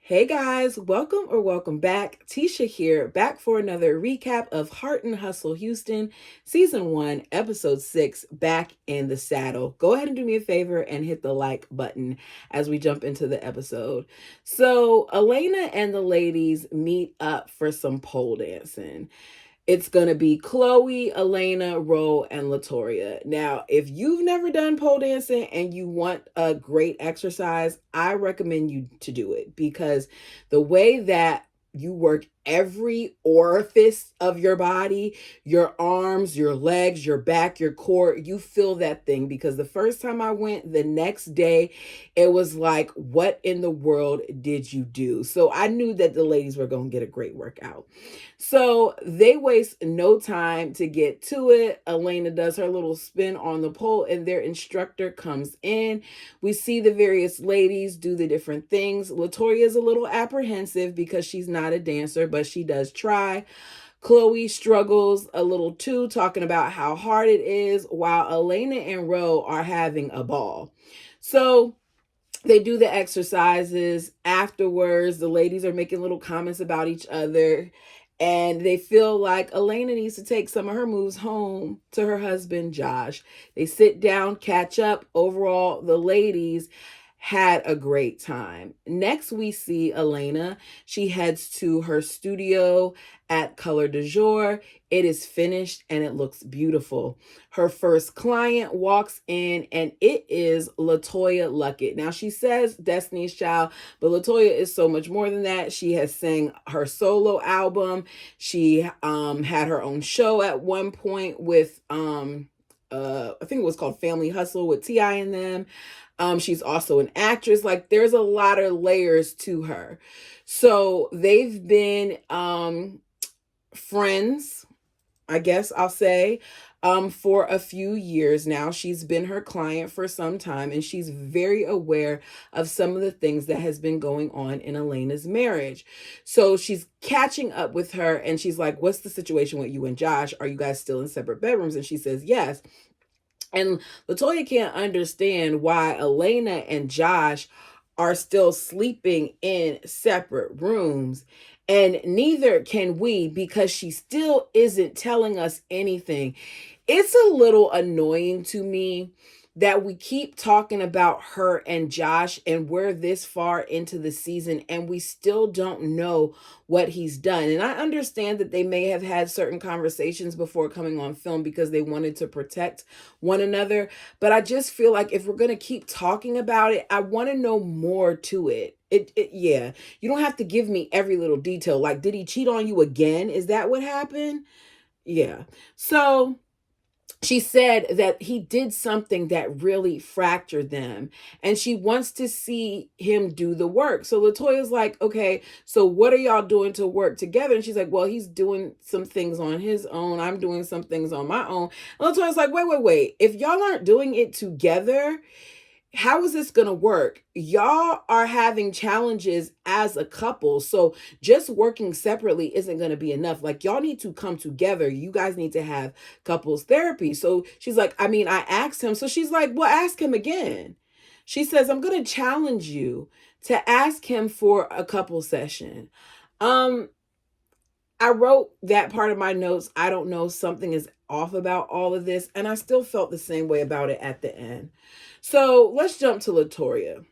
Hey guys, welcome back. Tisha here, back for another recap of Heart and Hustle Houston, Season 1, Episode 6, Back in the Saddle. Go ahead and do me a favor and hit the like button as we jump into the episode. So, Elena and the ladies meet up for some pole dancing. It's going to be Chloe, Elena, Ro, and Latoria. Now, if you've never done pole dancing and you want a great exercise, I recommend you to do it because the way that you work every orifice of your body, your arms, your legs, your back, your core, you feel that thing. Because the first time I went, the next day, it was like, what in the world did you do? So I knew that the ladies were going to get a great workout. So they waste no time to get to it. Elena does her little spin on the pole, and their instructor comes in. We see the various ladies do the different things. Latoya is a little apprehensive because she's not a dancer, but she does try. Chloe struggles a little too, talking about how hard it is, while Elena and Ro are having a ball. So they do the exercises. Afterwards, the ladies are making little comments about each other. And they feel like Elena needs to take some of her moves home to her husband, Josh. They sit down, catch up. Overall, the ladies had a great time. Next, we see Elena. She heads to her studio at Color de Jour. It is finished and it looks beautiful. Her first client walks in and it is Latoya Luckett. Now, she says Destiny's Child, but Latoya is so much more than that. She has sang her solo album. She had her own show at one point with I think it was called Family Hustle with T.I. in them. She's also an actress. Like, there's a lot of layers to her. So they've been friends, I guess I'll say, for a few years now. She's been her client for some time, and she's very aware of some of the things that has been going on in Elena's marriage. So she's catching up with her, and she's like, what's the situation with you and Josh? Are you guys still in separate bedrooms? And she says, yes. And Latoya can't understand why Elena and Josh are still sleeping in separate rooms. And neither can we, because she still isn't telling us anything. It's a little annoying to me that we keep talking about her and Josh, and we're this far into the season and we still don't know what he's done. And I understand that they may have had certain conversations before coming on film because they wanted to protect one another. But I just feel like if we're going to keep talking about it, I want to know more to it. Yeah, you don't have to give me every little detail. Like, did he cheat on you again? Is that what happened? Yeah. So she said that he did something that really fractured them, and she wants to see him do the work. So Latoya's like, okay, so what are y'all doing to work together? And she's like, well, he's doing some things on his own, I'm doing some things on my own. And Latoya's like, wait, if y'all aren't doing it together, how is this going to work? Y'all are having challenges as a couple. So just working separately isn't going to be enough. Like, y'all need to come together. You guys need to have couples therapy. So she's like, I asked him. So she's like, well, ask him again. She says, I'm going to challenge you to ask him for a couple session. Um, I wrote that part of my notes. I don't know, something is off about all of this. And I still felt the same way about it at the end. So let's jump to Latoria.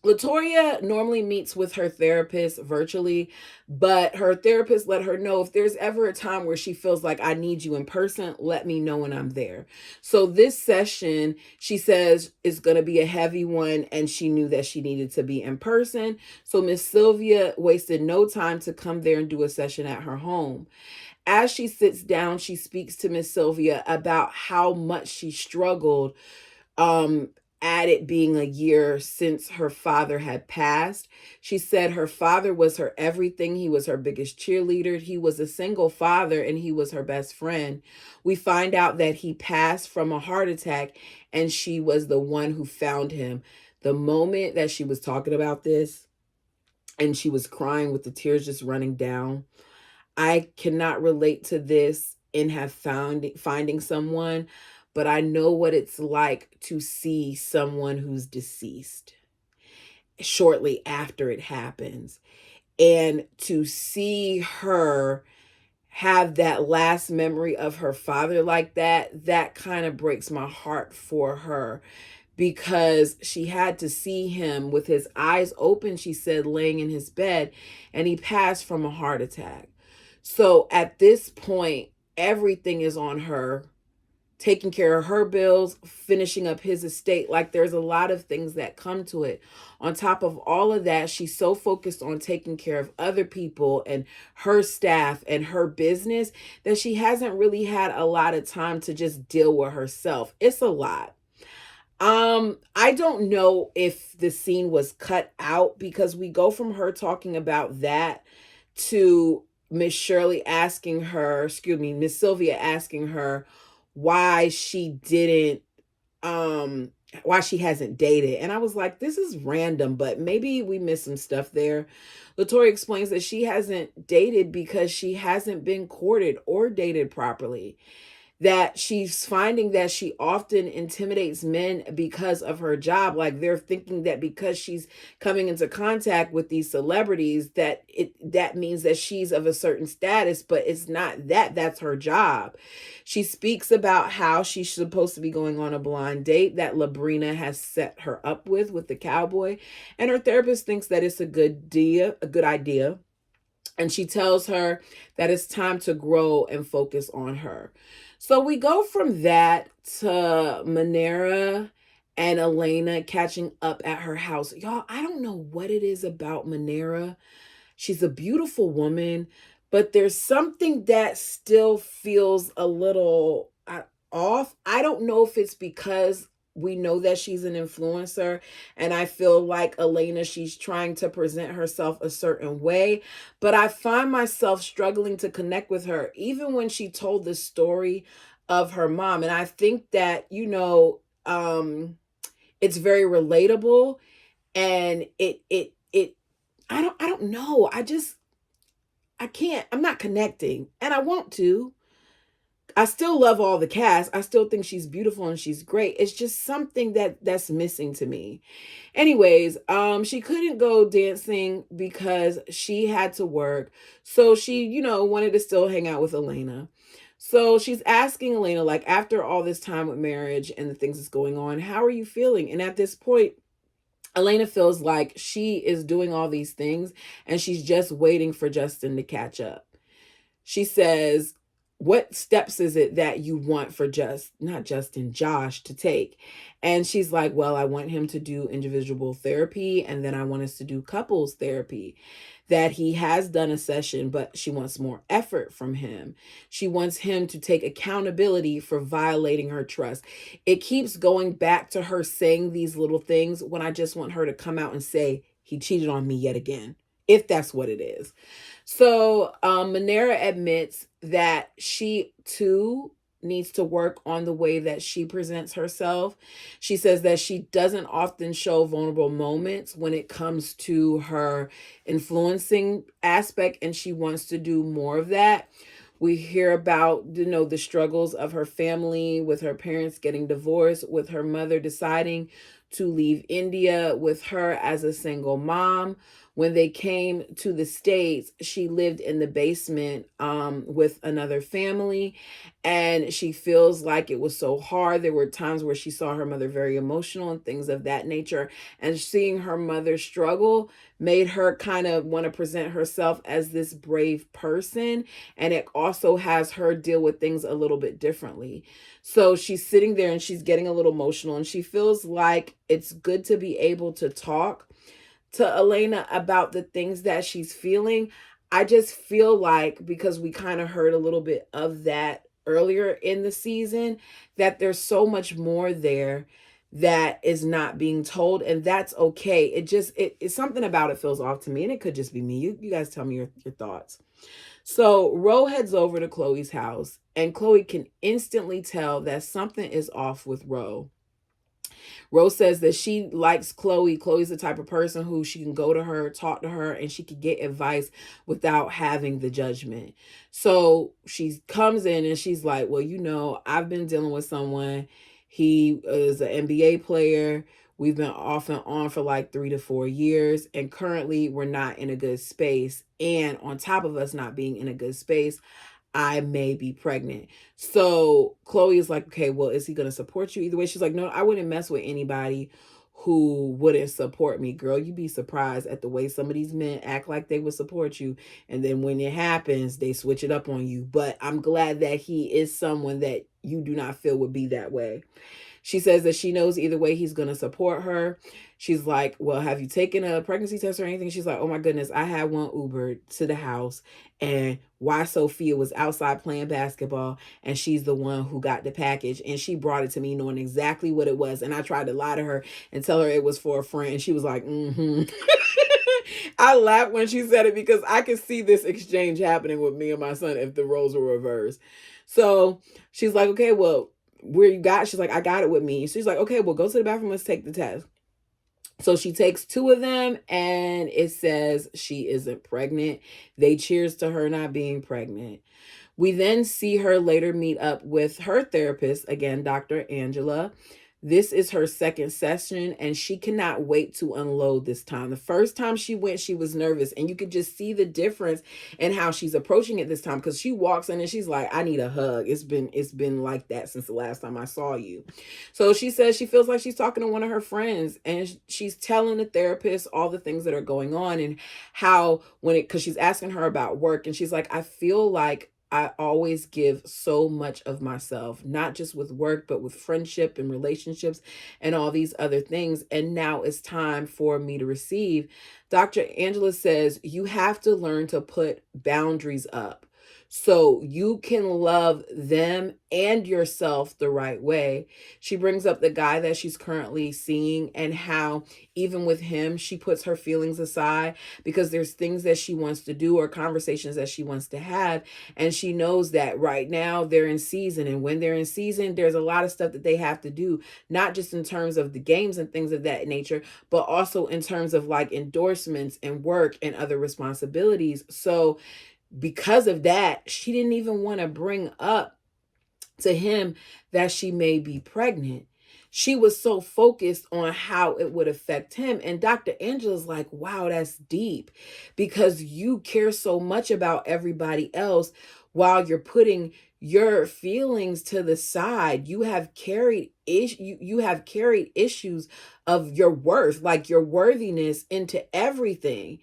Latoria normally meets with her therapist virtually, but her therapist let her know if there's ever a time where she feels like I need you in person, let me know when I'm there. So this session, she says, is going to be a heavy one, and she knew that she needed to be in person. So Miss Sylvia wasted no time to come there and do a session at her home. As she sits down, she speaks to Miss Sylvia about how much she struggled um at it being a year since her father had passed. She said her father was her everything. He was her biggest cheerleader. He was a single father and he was her best friend. We find out that he passed from a heart attack and she was the one who found him. The moment that she was talking about this and she was crying with the tears just running down, I cannot relate to this and have found finding someone, but I know what it's like to see someone who's deceased. shortly after it happens. And to see her have that last memory of her father like that, that kind of breaks my heart for her, because she had to see him with his eyes open, she said, laying in his bed, and he passed from a heart attack. So at this point, everything is on her, taking care of her bills, finishing up his estate. Like, there's a lot of things that come to it. On top of all of that, she's so focused on taking care of other people and her staff and her business that she hasn't really had a lot of time to just deal with herself. It's a lot. I don't know if the scene was cut out, because we go from her talking about that to Miss Shirley asking her, excuse me, Miss Sylvia asking her why she didn't why she hasn't dated. And I was like, this is random, but maybe we missed some stuff there. Latoya explains that she hasn't dated because she hasn't been courted or dated properly, that she's finding that she often intimidates men because of her job. Like, they're thinking that because she's coming into contact with these celebrities, that means that she's of a certain status, but it's not that. That's her job. She speaks about how she's supposed to be going on a blind date that Labrina has set her up with the cowboy, and her therapist thinks that it's a good idea. And she tells her that it's time to grow and focus on her. So we go from that to Manera and Elena catching up at her house. Y'all, I don't know what it is about Manera. She's a beautiful woman, but there's something that still feels a little off. I don't know if it's because we know that she's an influencer, and I feel like Elena, she's trying to present herself a certain way, but I find myself struggling to connect with her even when she told the story of her mom. And I think that, it's very relatable, and it I don't know. I can't, I'm not connecting, and I want to. I still love all the cast. I still think she's beautiful and she's great. It's just something that's missing to me. Anyways, she couldn't go dancing because she had to work. So she, wanted to still hang out with Elena. So she's asking Elena, like, after all this time with marriage and the things that's going on, how are you feeling? And at this point, Elena feels like she is doing all these things and she's just waiting for Justin to catch up. She says, what steps is it that you want for not Justin, Josh to take? And she's like, well, I want him to do individual therapy, and then I want us to do couples therapy. That he has done a session, but she wants more effort from him. She wants him to take accountability for violating her trust. It keeps going back to her saying these little things when I just want her to come out and say, he cheated on me yet again, if that's what it is. So Manera admits that she too needs to work on the way that she presents herself. She says that she doesn't often show vulnerable moments when it comes to her influencing aspect, and she wants to do more of that. We hear about, the struggles of her family, with her parents getting divorced, with her mother deciding to leave India with her as a single mom. When they came to the States, she lived in the basement with another family, and she feels like it was so hard. There were times where she saw her mother very emotional and things of that nature, and seeing her mother struggle made her kind of want to present herself as this brave person, and it also has her deal with things a little bit differently. So she's sitting there and she's getting a little emotional, and she feels like it's good to be able to talk to Elena about the things that she's feeling. I just feel like, because we kind of heard a little bit of that earlier in the season, that there's so much more there that is not being told, and that's okay. It's something about it feels off to me, and it could just be me. You guys tell me your thoughts. So Ro heads over to Chloe's house, and Chloe can instantly tell that something is off with Ro. Rose says that she likes Chloe. Chloe's the type of person who she can go to her, talk to her, and she could get advice without having the judgment. So she comes in and she's like, well, I've been dealing with someone. He is an NBA player. We've been off and on for like 3 to 4 years, and currently we're not in a good space. And on top of us not being in a good space, I may be pregnant. So Chloe is like, okay, well, is he going to support you either way? She's like, no, I wouldn't mess with anybody who wouldn't support me. Girl, you'd be surprised at the way some of these men act like they would support you. And then when it happens, they switch it up on you. But I'm glad that he is someone that you do not feel would be that way. She says that she knows either way he's going to support her. She's like, well, have you taken a pregnancy test or anything? She's like, oh my goodness, I had one Ubered to the house, and why Sophia was outside playing basketball, and she's the one who got the package, and she brought it to me knowing exactly what it was. And I tried to lie to her and tell her it was for a friend, and she was like, mm-hmm. I laughed when she said it because I could see this exchange happening with me and my son if the roles were reversed. So she's like, okay, well, where you got? She's like, I got it with me. She's like, okay, well, go to the bathroom. Let's take the test. So she takes 2 of them, and it says she isn't pregnant. They cheers to her not being pregnant. We then see her later meet up with her therapist, again, Dr. Angela. This is her second session, and she cannot wait to unload this time. The first time she went, she was nervous, and you could just see the difference in how she's approaching it this time, because she walks in and she's like, I need a hug. It's been like that since the last time I saw you. So she says she feels like she's talking to one of her friends, and she's telling the therapist all the things that are going on, and how because she's asking her about work, and she's like, I feel like I always give so much of myself, not just with work, but with friendship and relationships and all these other things. And now it's time for me to receive. Dr. Angela says you have to learn to put boundaries up so you can love them and yourself the right way. She brings up the guy that she's currently seeing, and how even with him, she puts her feelings aside because there's things that she wants to do or conversations that she wants to have. And she knows that right now they're in season. And when they're in season, there's a lot of stuff that they have to do, not just in terms of the games and things of that nature, but also in terms of like endorsements and work and other responsibilities. So because of that, she didn't even want to bring up to him that she may be pregnant. She was so focused on how it would affect him. And Dr. Angela's like, wow, that's deep, because you care so much about everybody else while you're putting your feelings to the side. You have carried you have carried issues of your worth, like your worthiness, into everything.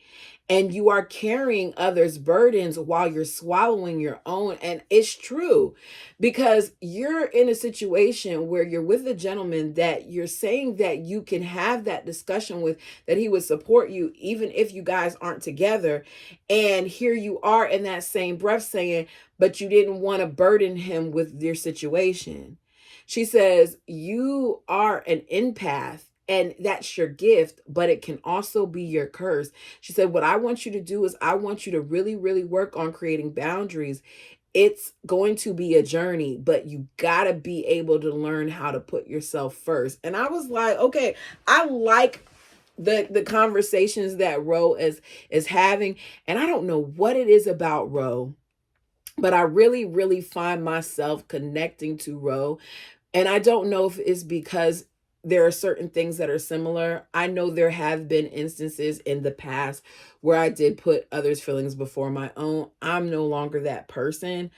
And you are carrying others' burdens while you're swallowing your own. And it's true, because you're in a situation where you're with a gentleman that you're saying that you can have that discussion with, that he would support you even if you guys aren't together. And here you are in that same breath saying, but you didn't want to burden him with your situation. She says, you are an empath, and that's your gift, but it can also be your curse. She said, what I want you to do is I want you to really, really work on creating boundaries. It's going to be a journey, but you got to be able to learn how to put yourself first. And I was like, okay, I like the conversations that Ro is having. And I don't know what it is about Ro, but I really, really find myself connecting to Ro. And I don't know if it's because there are certain things that are similar. I know there have been instances in the past where I did put others' feelings before my own. I'm no longer that person.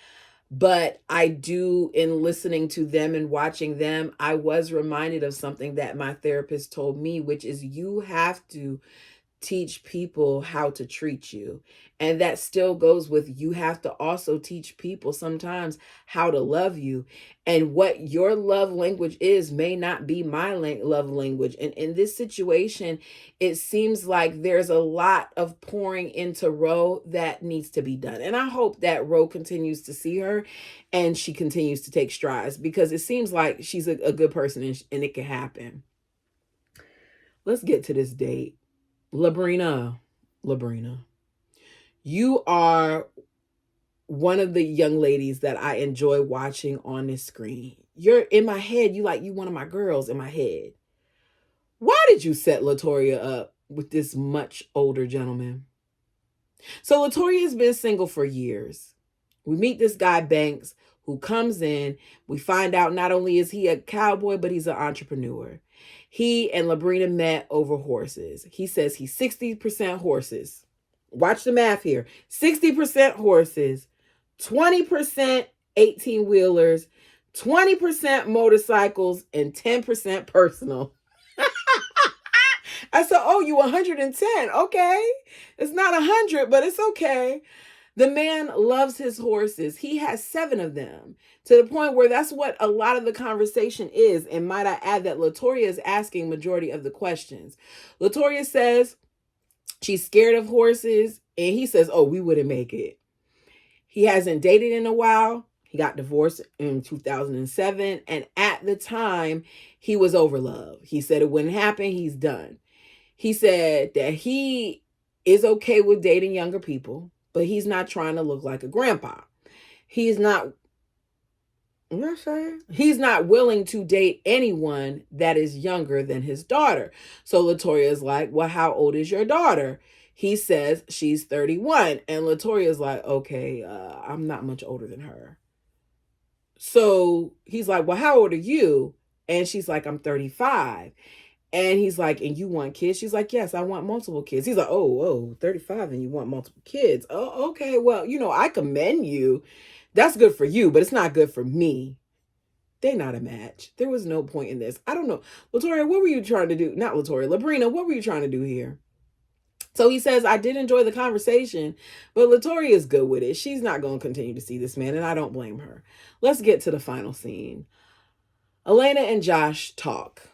But I do, in listening to them and watching them, I was reminded of something that my therapist told me, which is you have to teach people how to treat you. And that still goes with, you have to also teach people sometimes how to love you. And what your love language is may not be my love language. And in this situation, it seems like there's a lot of pouring into Ro that needs to be done. And I hope that Ro continues to see her and she continues to take strides, because it seems like she's a good person, and it can happen. Let's get to this date. Labrina, you are one of the young ladies that I enjoy watching on this screen. You're in my head. You one of my girls in my head. Why did you set Latoya up with this much older gentleman? So Latoya has been single for years. We meet this guy, Banks, who comes in. We find out not only is he a cowboy, but he's an entrepreneur. He and Labrina met over horses. He says he's 60% horses. Watch the math here. 60% horses, 20% 18 wheelers, 20% motorcycles, and 10% personal. I said, oh, you 110. Okay. It's not 100, but it's okay. The man loves his horses. He has 7 of them, to the point where that's what a lot of the conversation is. And might I add that Latoria is asking majority of the questions. Latoria says she's scared of horses. And he says, oh, we wouldn't make it. He hasn't dated in a while. He got divorced in 2007. And at the time, he was over love. He said it wouldn't happen. He's done. He said that he is okay with dating younger people, but he's not trying to look like a grandpa. He's not willing to date anyone that is younger than his daughter. So Latoria is like, well, how old is your daughter? He says she's 31. And Latoria is like, okay, I'm not much older than her. So he's like, well, how old are you? And she's like, I'm 35. And he's like, and you want kids? She's like, yes, I want multiple kids. He's like, oh, 35 and you want multiple kids. Oh, okay. Well, I commend you. That's good for you, but it's not good for me. They're not a match. There was no point in this. I don't know. Latoria, what were you trying to do? Not Latoria, Labrina, what were you trying to do here? So he says, I did enjoy the conversation, but Latoria is good with it. She's not going to continue to see this man, and I don't blame her. Let's get to the final scene. Elena and Josh talk.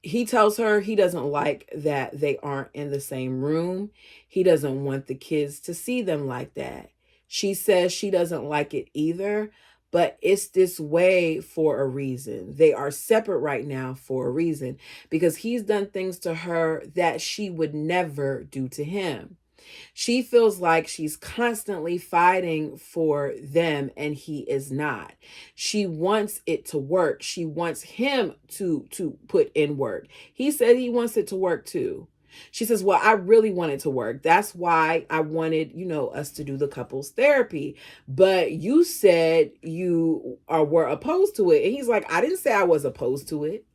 He tells her he doesn't like that they aren't in the same room. He doesn't want the kids to see them like that. She says she doesn't like it either, but it's this way for a reason. They are separate right now for a reason, because he's done things to her that she would never do to him. She feels like she's constantly fighting for them and he is not. She wants it to work. She wants him to put in work. He said he wants it to work too. She says, well, I really want it to work. That's why I wanted, us to do the couples therapy. But you said you were opposed to it. And he's like, I didn't say I was opposed to it.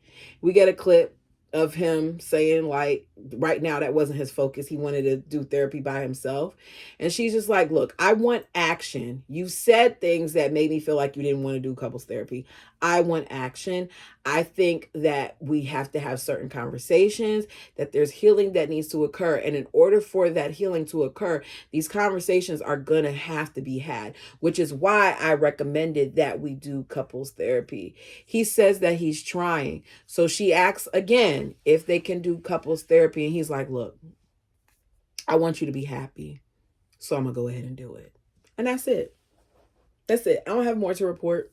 We get a clip of him saying, like, right now that wasn't his focus. He wanted to do therapy by himself. And she's just like, look, I want action. You said things that made me feel like you didn't want to do couples therapy. I want action. I think that we have to have certain conversations, that there's healing that needs to occur. And in order for that healing to occur, these conversations are going to have to be had, which is why I recommended that we do couples therapy. He says that he's trying. So she asks again if they can do couples therapy. And he's like, look, I want you to be happy. So I'm going to go ahead and do it. And that's it. That's it. I don't have more to report.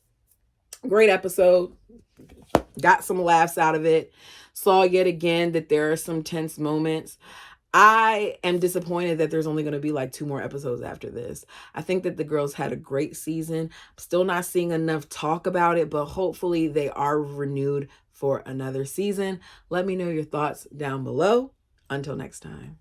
Great episode. Got some laughs out of it. Saw yet again that there are some tense moments. I am disappointed that there's only going to be like 2 more episodes after this. I think that the girls had a great season. I'm still not seeing enough talk about it, but hopefully they are renewed for another season. Let me know your thoughts down below. Until next time.